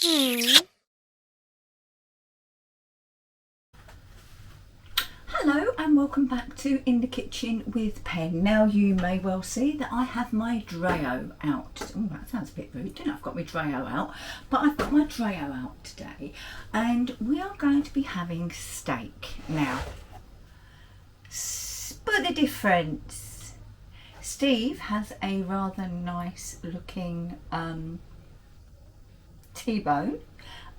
Hello and welcome back to In the Kitchen with Pen. Now you may well see that I have my Dreo out. Oh, that sounds a bit rude, didn't I? I've got my Dreo out, but I've got my Dreo out today and we are going to be having steak. Now, spot the difference. Steve has a rather nice looking Tbone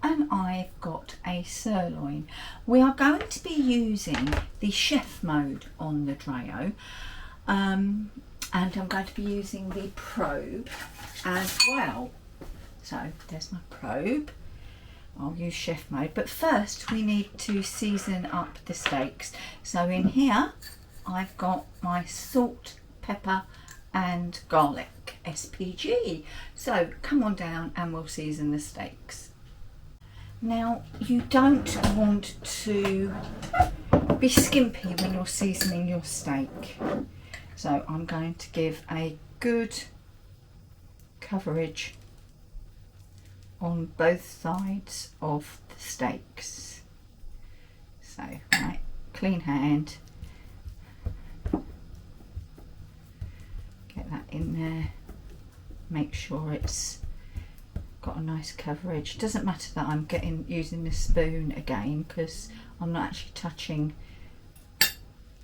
and I've got a sirloin. We are going to be using the chef mode on the Dreo and I'm going to be using the probe as well. So there's my probe. I'll use chef mode, but first we need to season up the steaks. So in here I've got my salt, pepper and garlic SPG. So come on down and we'll season the steaks. Now you don't want to be skimpy when you're seasoning your steak. So I'm going to give a good coverage on both sides of the steaks. So, right, clean hand. Get that in there. Make sure it's got a nice coverage. Doesn't matter that I'm using the spoon again because I'm not actually touching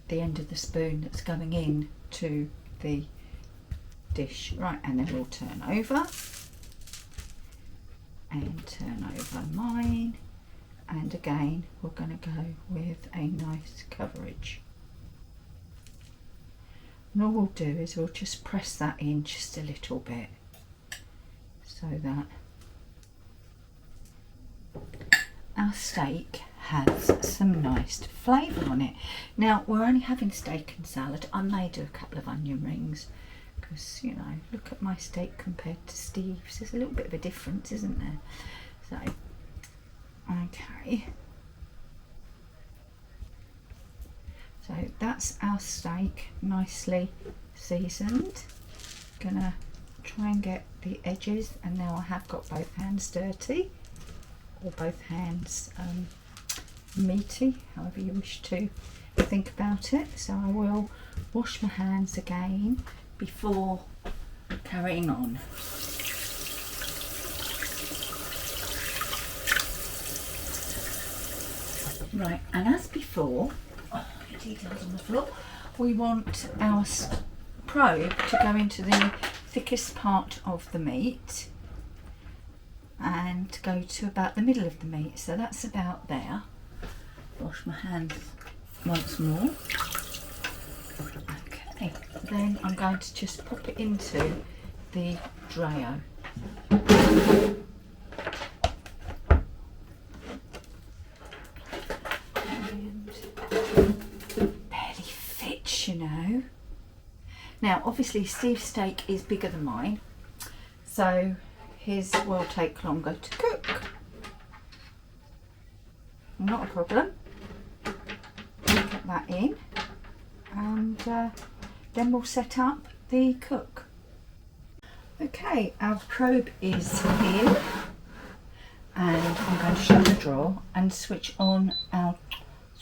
the end of the spoon that's going in to the dish. Right, and then we'll turn over and turn over mine, and again we're going to go with a nice coverage. And all we'll do is we'll just press that in just a little bit so that our steak has some nice flavour on it. Now we're only having steak and salad. I may do a couple of onion rings because, you know, look at my steak compared to Steve's. There's a little bit of a difference, isn't there? So, okay. So that's our steak nicely seasoned. Gonna try and get the edges, and now I have got both hands dirty, or both hands meaty, however you wish to think about it. So I will wash my hands again before carrying on. Right, and as before, details on the floor, we want our probe to go into the thickest part of the meat and go to about the middle of the meat. So that's about there. Wash my hands once more. Okay, then I'm going to just pop it into the Dreo. You know. Now obviously Steve's steak is bigger than mine, so his will take longer to cook. Not a problem. Get that in and then we'll set up the cook. Okay, our probe is in and I'm going to shut the drawer and switch on our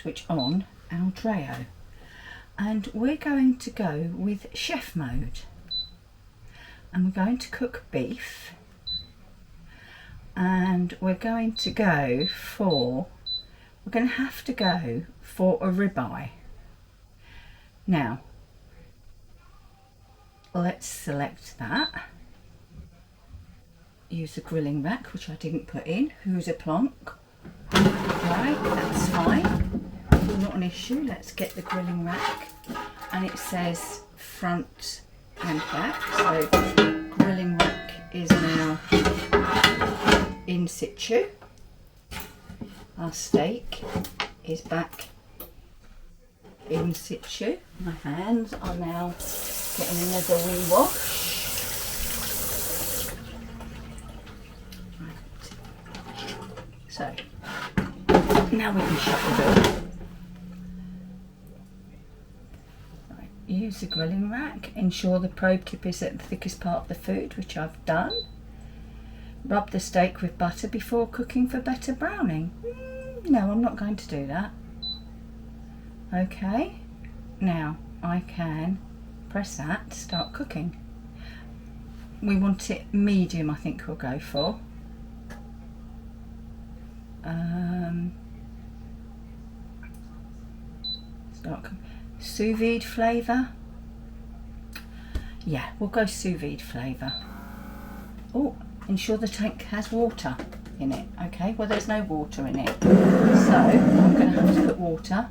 Dreo. And we're going to go with chef mode, and we're going to cook beef, and we're going to have to go for a ribeye. Now let's select that, use the grilling rack, which I didn't put in. Who's a plonk? Right, that's fine. Not an issue. Let's get the grilling rack, and it says front and back, so grilling rack is now in situ. Our steak is back in situ. My hands are now getting another wee wash. Right. So now we can shut the door. Use the grilling rack, ensure the probe tip is at the thickest part of the food, which I've done. Rub the steak with butter before cooking for better browning. No, I'm not going to do that. Okay, now I can press that to start cooking. We want it medium, I think we'll go for. Sous vide flavour. Yeah, we'll go sous vide flavour. Oh, ensure the tank has water in it. Okay, well there's no water in it, so I'm going to have to put water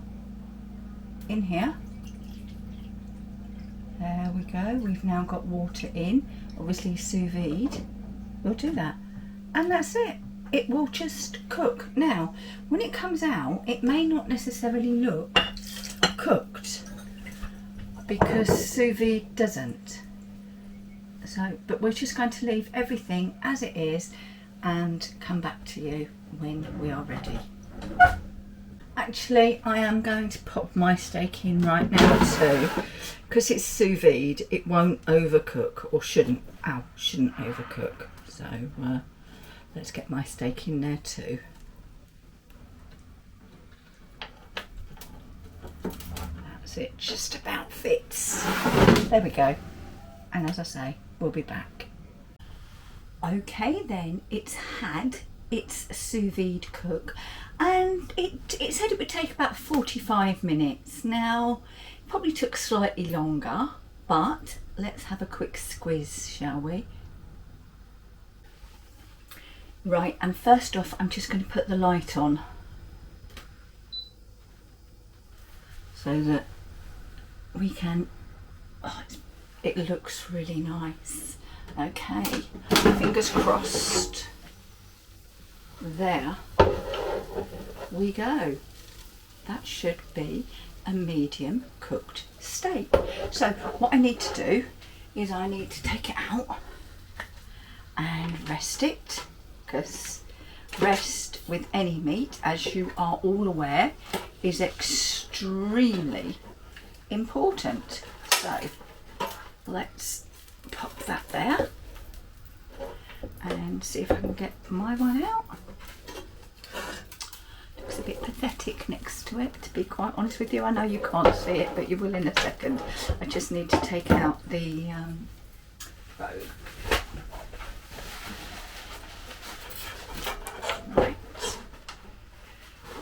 in here. There we go, we've now got water in. Obviously sous vide, we'll do that, and that's it. It will just cook. Now when it comes out, it may not necessarily look cooked because sous vide doesn't. So, but we're just going to leave everything as it is and come back to you when we are ready. Actually, I am going to pop my steak in right now too, because it's sous vide. It won't overcook, or shouldn't overcook. So let's get my steak in there too. That's it, just about fits. There we go. And as I say, we'll be back. Okay then, it's had its sous vide cook, and it said it would take about 45 minutes. Now, it probably took slightly longer, but let's have a quick squiz, shall we? Right, and first off, I'm just going to put the light on so that we can, it looks really nice. Okay, fingers crossed. There we go. That should be a medium cooked steak. So what I need to do is I need to take it out and rest it, because rest with any meat, as you are all aware, is extremely important. So let's pop that there and see if I can get my one out. Looks a bit pathetic next to it, to be quite honest with you. I know you can't see it, but you will in a second. I just need to take out the probe. Right,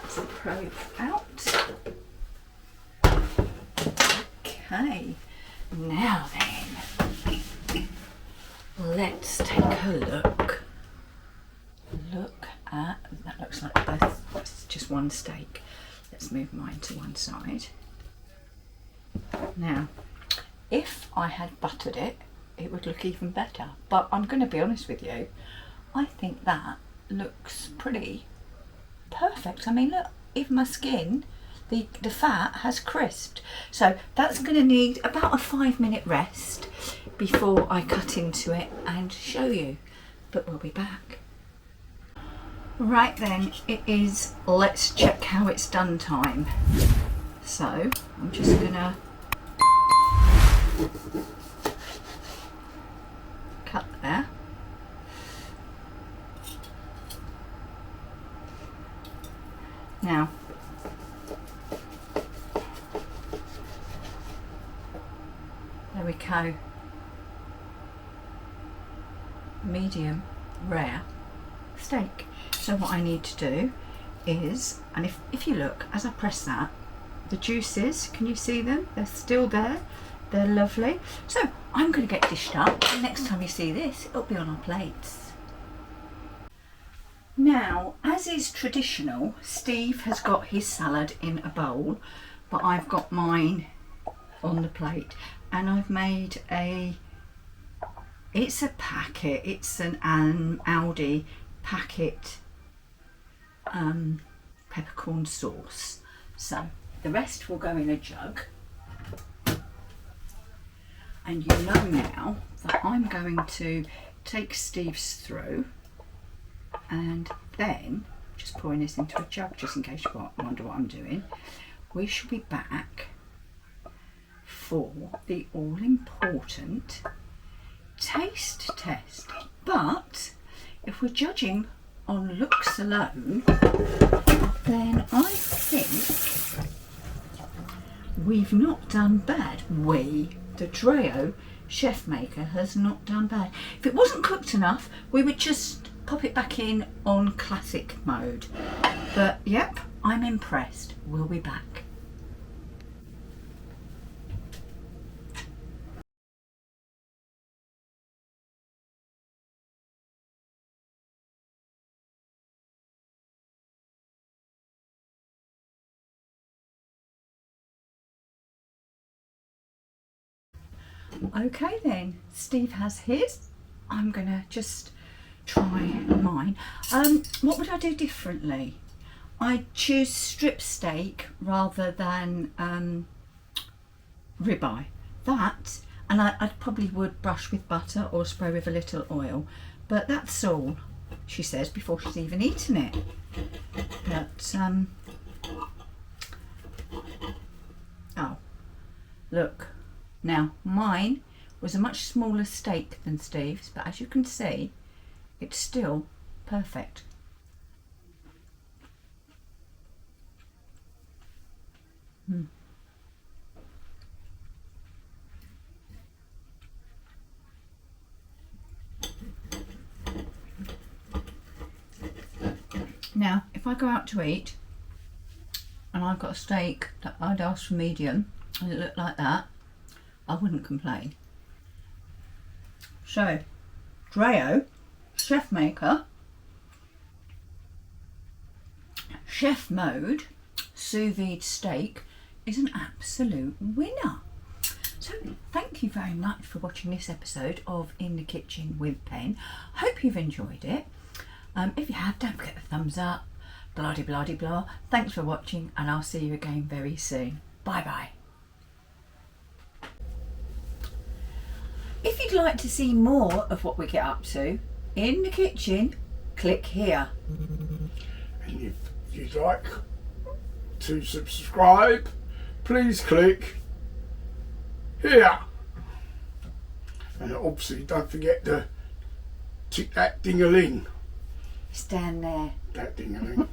that's the probe out. Okay, now then, let's take a look. Look at, that looks like that's just one steak. Let's move mine to one side. Now, if I had buttered it, it would look even better. But I'm going to be honest with you, I think that looks pretty perfect. I mean, look, even my skin, the fat has crisped. So that's going to need about a 5-minute rest before I cut into it and show you. But we'll be back. Right then, it is let's check how it's done time. So I'm just gonna cut there. Now, there we go. Medium rare steak. So what I need to do is, and if you look, as I press that, the juices, can you see them? They're still there. They're lovely. So I'm going to get dished up. And next time you see this, it'll be on our plates. Now, as is traditional, Steve has got his salad in a bowl, but I've got mine on the plate, and I've made it's a packet, it's an Aldi packet peppercorn sauce. So the rest will go in a jug, and you know now that I'm going to take Steve's through and then just pouring this into a jug, just in case you wonder what I'm doing. We shall be back for the all important taste test. But if we're judging on looks alone, then I think we've not done bad. The Dreo Chefmaker has not done bad. If it wasn't cooked enough, we would just pop it back in on classic mode. But yep, I'm impressed. We'll be back. Okay then, Steve has his. I'm gonna just try mine. What would I do differently? I'd choose strip steak rather than ribeye. That, and I probably would brush with butter or spray with a little oil. But that's all, she says, before she's even eaten it. But oh, look. Now, mine was a much smaller steak than Steve's, but as you can see, it's still perfect. Now, if I go out to eat and I've got a steak that I'd asked for medium and it looked like that, I wouldn't complain. So, Dreo Chefmaker Chef Mode sous vide steak is an absolute winner. So thank you very much for watching this episode of In the Kitchen with Pen. Hope you've enjoyed it. If you have, don't forget the thumbs up. Blah de blah de blah. Thanks for watching, and I'll see you again very soon. Bye bye. If you'd like to see more of what we get up to in the kitchen, click here. And if you'd like to subscribe, please click here. And obviously don't forget to tick that ding-a-ling. Stand there. That ding-a-ling.